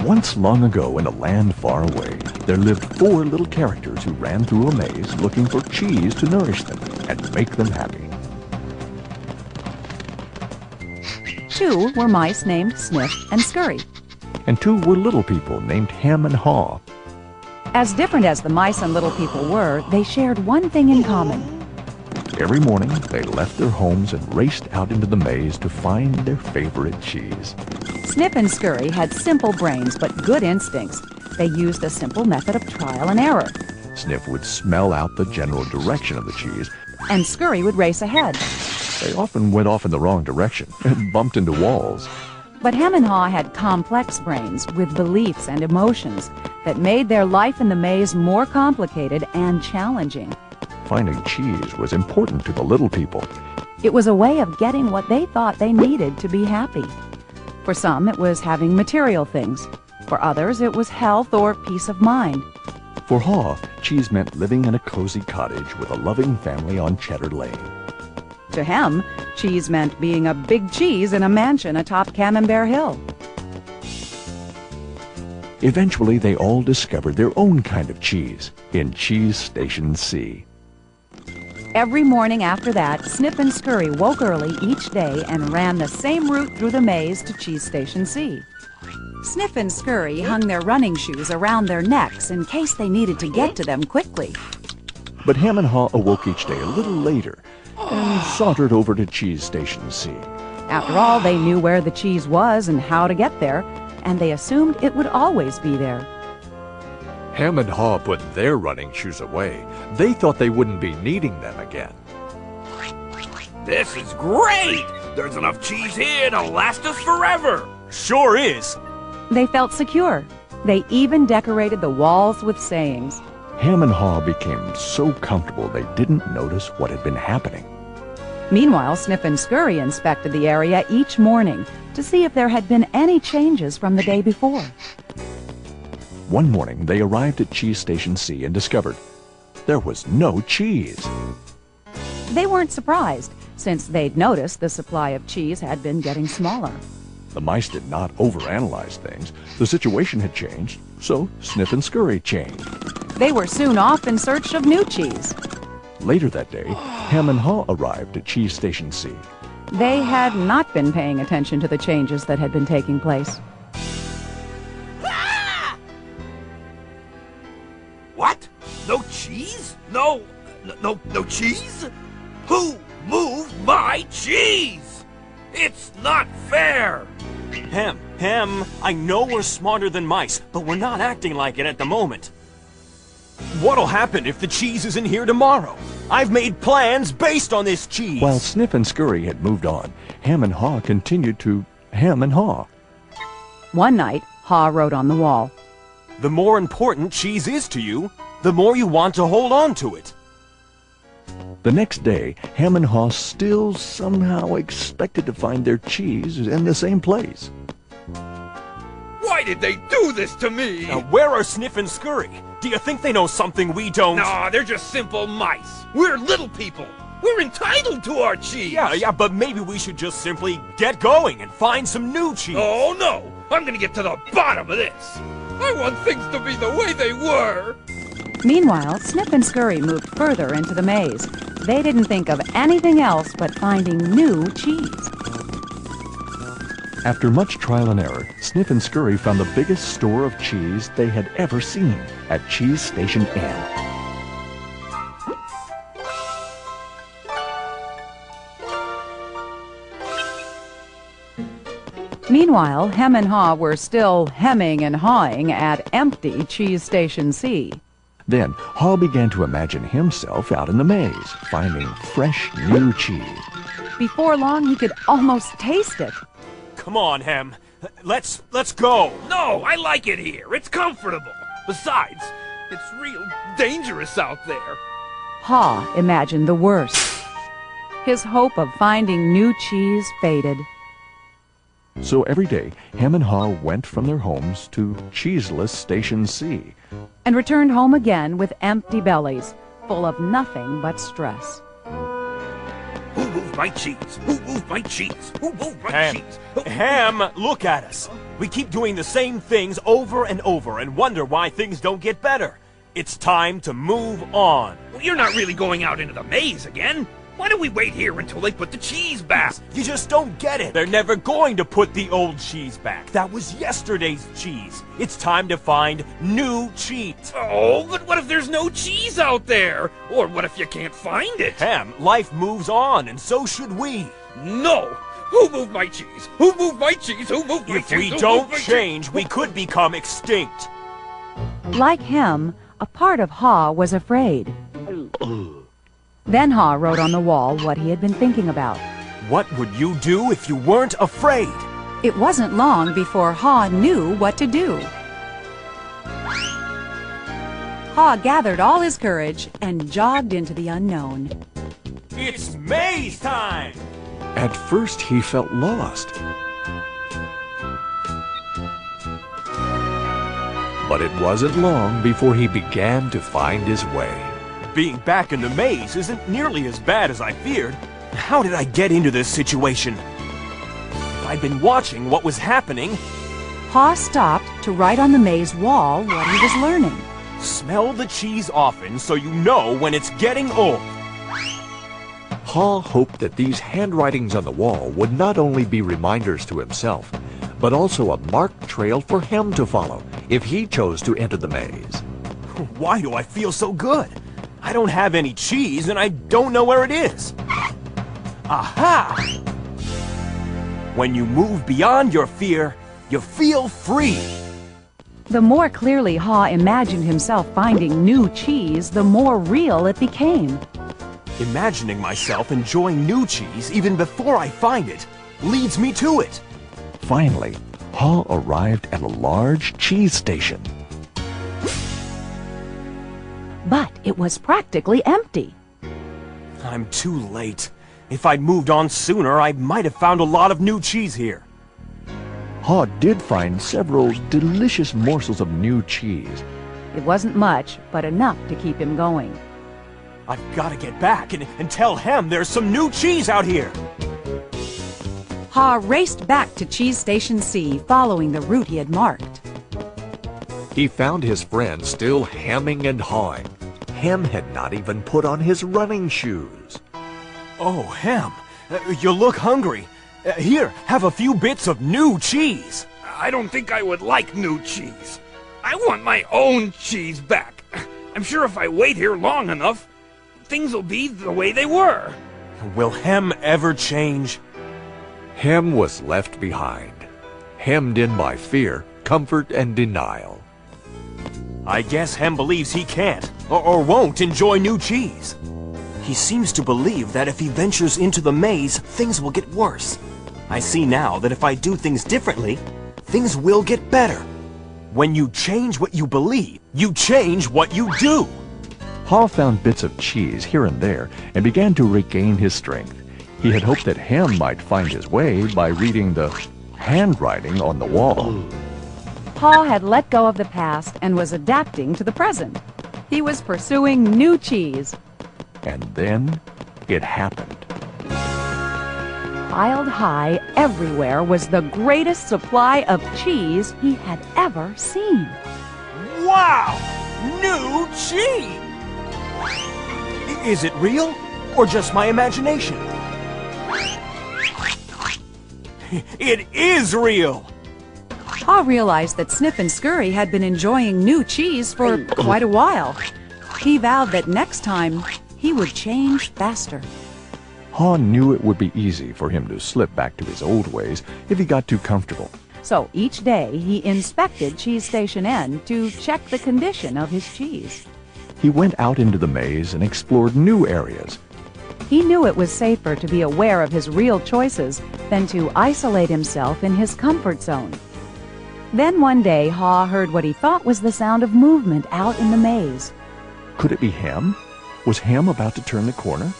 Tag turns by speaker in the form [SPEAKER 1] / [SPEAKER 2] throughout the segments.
[SPEAKER 1] Once long ago in a land far away, there lived 4 little characters who ran through a maze looking for cheese to nourish them and make them happy.
[SPEAKER 2] 2 were mice named Sniff and Scurry.
[SPEAKER 1] And 2 were little people named Hem and Haw.
[SPEAKER 2] As different as the mice and little people were, they shared one thing in common.
[SPEAKER 1] Every morning, they left their homes and raced out into the maze to find their favorite cheese.
[SPEAKER 2] Sniff and Scurry had simple brains but good instincts. They used a simple method of trial and error.
[SPEAKER 1] Sniff would smell out the general direction of the cheese,
[SPEAKER 2] and Scurry would race ahead.
[SPEAKER 1] They often went off in the wrong direction and bumped into walls.
[SPEAKER 2] But Hem and Haw had complex brains with beliefs and emotions that made their life in the maze more complicated and challenging.
[SPEAKER 1] Finding cheese was important to the little people.
[SPEAKER 2] It was a way of getting what they thought they needed to be happy. For some, it was having material things. For others, it was health or peace of mind.
[SPEAKER 1] For Haw, cheese meant living in a cozy cottage with a loving family on Cheddar Lane.
[SPEAKER 2] To Hem, cheese meant being a big cheese in a mansion atop Camembert Hill.
[SPEAKER 1] Eventually, they all discovered their own kind of cheese in Cheese Station C.
[SPEAKER 2] Every morning after that, Sniff and Scurry woke early each day and ran the same route through the maze to Cheese Station C. Sniff and Scurry hung their running shoes around their necks in case they needed to get to them quickly.
[SPEAKER 1] But Hem and Haw awoke each day a little later and sauntered over to Cheese Station C.
[SPEAKER 2] After all, they knew where the cheese was and how to get there, and they assumed it would always be there.
[SPEAKER 3] Hem and Haw put their running shoes away. They thought they wouldn't be needing them again.
[SPEAKER 4] This is great! There's enough cheese here to last us forever!
[SPEAKER 5] Sure is!
[SPEAKER 2] They felt secure. They even decorated the walls with sayings.
[SPEAKER 1] Hem and Haw became so comfortable they didn't notice what had been happening.
[SPEAKER 2] Meanwhile, Sniff and Scurry inspected the area each morning to see if there had been any changes from the day before.
[SPEAKER 1] One morning, they arrived at Cheese Station C and discovered there was no cheese.
[SPEAKER 2] They weren't surprised, since they'd noticed the supply of cheese had been getting smaller.
[SPEAKER 1] The mice did not overanalyze things. The situation had changed, so Sniff and Scurry changed.
[SPEAKER 2] They were soon off in search of new cheese.
[SPEAKER 1] Later that day, Hem and Haw arrived at Cheese Station C.
[SPEAKER 2] They had not been paying attention to the changes that had been taking place.
[SPEAKER 4] What? No cheese? No cheese? Who moved my cheese? It's not fair!
[SPEAKER 5] Hem, I know we're smarter than mice, but we're not acting like it at the moment. What'll happen if the cheese isn't here tomorrow? I've made plans based on this cheese.
[SPEAKER 1] While Sniff and Scurry had moved on, Hem and Haw continued to hem and haw.
[SPEAKER 2] One night, Haw wrote on the wall,
[SPEAKER 5] "The more important cheese is to you, the more you want to hold on to it."
[SPEAKER 1] The next day, Hem and Haw still somehow expected to find their cheese in the same place.
[SPEAKER 4] Why did they do this to me?
[SPEAKER 5] Now, where are Sniff and Scurry? Do you think they know something we don't?
[SPEAKER 4] Nah, they're just simple mice. We're little people. We're entitled to our cheese.
[SPEAKER 5] Yeah, but maybe we should just simply get going and find some new cheese.
[SPEAKER 4] Oh, no. I'm gonna get to the bottom of this. I want things to be the way they were.
[SPEAKER 2] Meanwhile, Sniff and Scurry moved further into the maze. They didn't think of anything else but finding new cheese.
[SPEAKER 1] After much trial and error, Sniff and Scurry found the biggest store of cheese they had ever seen at Cheese Station N.
[SPEAKER 2] Meanwhile, Hem and Haw were still hemming and hawing at empty Cheese Station C.
[SPEAKER 1] Then, Haw began to imagine himself out in the maze, finding fresh, new cheese.
[SPEAKER 2] Before long, he could almost taste it.
[SPEAKER 5] Come on, Hem. Let's go.
[SPEAKER 4] No, I like it here. It's comfortable. Besides, it's real dangerous out there.
[SPEAKER 2] Haw imagined the worst. His hope of finding new cheese faded.
[SPEAKER 1] So every day, Hem and Haw went from their homes to cheeseless Station C.
[SPEAKER 2] And returned home again with empty bellies, full of nothing but stress.
[SPEAKER 4] Who moved my cheese? Who moved my cheese? Who moved my
[SPEAKER 5] Ham,
[SPEAKER 4] cheese?
[SPEAKER 5] Ham, look at us. We keep doing the same things over and over and wonder why things don't get better. It's time to move on.
[SPEAKER 4] Well, you're not really going out into the maze again. Why don't we wait here until they put the cheese back?
[SPEAKER 5] You just don't get it. They're never going to put the old cheese back. That was yesterday's cheese. It's time to find new cheese.
[SPEAKER 4] Oh, but what if there's no cheese out there? Or what if you can't find it?
[SPEAKER 5] Ham, life moves on, and so should we.
[SPEAKER 4] No! Who moved my cheese? Who moved my cheese? Who moved my
[SPEAKER 5] If
[SPEAKER 4] cheese?
[SPEAKER 5] we
[SPEAKER 4] Who
[SPEAKER 5] don't
[SPEAKER 4] moved my
[SPEAKER 5] change,
[SPEAKER 4] cheese?
[SPEAKER 5] we could become extinct.
[SPEAKER 2] Like him, a part of Haw was afraid. Then Haw wrote on the wall what he had been thinking about.
[SPEAKER 5] What would you do if you weren't afraid?
[SPEAKER 2] It wasn't long before Haw knew what to do. Haw gathered all his courage and jogged into the unknown.
[SPEAKER 5] It's maze time!
[SPEAKER 3] At first, he felt lost. But it wasn't long before he began to find his way.
[SPEAKER 5] Being back in the maze isn't nearly as bad as I feared. How did I get into this situation? If I'd been watching what was happening,
[SPEAKER 2] Haw stopped to write on the maze wall what he was learning.
[SPEAKER 5] smell the cheese often so you know when it's getting old.
[SPEAKER 3] Haw hoped that these handwritings on the wall would not only be reminders to himself, but also a marked trail for him to follow if he chose to enter the maze.
[SPEAKER 5] Why do I feel so good? I don't have any cheese and I don't know where it is. Aha! When you move beyond your fear, you feel free.
[SPEAKER 2] The more clearly Haw imagined himself finding new cheese, the more real it became.
[SPEAKER 5] Imagining myself enjoying new cheese even before I find it leads me to it.
[SPEAKER 1] Finally, Haw arrived at a large cheese station.
[SPEAKER 2] But it was practically empty.
[SPEAKER 5] I'm too late. If I'd moved on sooner, I might have found a lot of new cheese here.
[SPEAKER 1] Haw did find several delicious morsels of new cheese.
[SPEAKER 2] It wasn't much, but enough to keep him going.
[SPEAKER 5] I've got to get back and tell Hem there's some new cheese out here.
[SPEAKER 2] Haw raced back to Cheese Station C, following the route he had marked.
[SPEAKER 3] He found his friend still hemming and hawing. Hem had not even put on his running shoes.
[SPEAKER 5] Oh, Hem, you look hungry. Here, have a few bits of new cheese.
[SPEAKER 4] I don't think I would like new cheese. I want my own cheese back. I'm sure if I wait here long enough, things will be the way they were.
[SPEAKER 5] Will Hem ever change?
[SPEAKER 3] Hem was left behind, hemmed in by fear, comfort, and denial.
[SPEAKER 5] I guess Hem believes he can't, or won't enjoy new cheese. He seems to believe that if he ventures into the maze, things will get worse. I see now that if I do things differently, things will get better. When you change what you believe, you change what you do.
[SPEAKER 1] Haw found bits of cheese here and there and began to regain his strength. He had hoped that Hem might find his way by reading the handwriting on the wall.
[SPEAKER 2] Haw had let go of the past and was adapting to the present. He was pursuing new cheese.
[SPEAKER 1] And then it happened.
[SPEAKER 2] Piled high everywhere was the greatest supply of cheese he had ever seen.
[SPEAKER 5] Wow! New cheese! Is it real, or just my imagination? It is real!
[SPEAKER 2] Haw realized that Sniff and Scurry had been enjoying new cheese for quite a while. He vowed that next time he would change faster.
[SPEAKER 1] Haw knew it would be easy for him to slip back to his old ways if he got too comfortable.
[SPEAKER 2] So each day he inspected Cheese Station N to check the condition of his cheese.
[SPEAKER 1] He went out into the maze and explored new areas.
[SPEAKER 2] He knew it was safer to be aware of his real choices than to isolate himself in his comfort zone. Then one day Haw heard what he thought was the sound of movement out in the maze.
[SPEAKER 1] Could it be Hem? Was Hem about to turn the corner?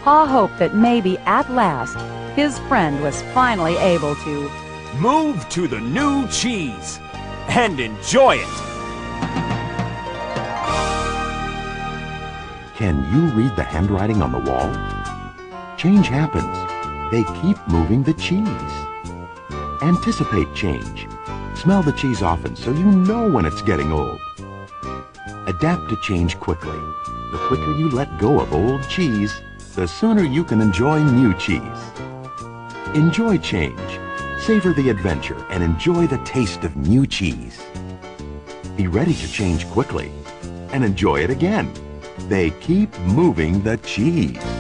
[SPEAKER 2] Haw hoped that maybe at last his friend was finally able to
[SPEAKER 5] Move to the new cheese and enjoy it.
[SPEAKER 6] Can you read the handwriting on the wall? change happens. They keep moving the cheese. Anticipate change. Smell the cheese often so you know when it's getting old. Adapt to change quickly. The quicker you let go of old cheese, the sooner you can enjoy new cheese. Enjoy change. Savor the adventure and enjoy the taste of new cheese. Be ready to change quickly and enjoy it again. They keep moving the cheese.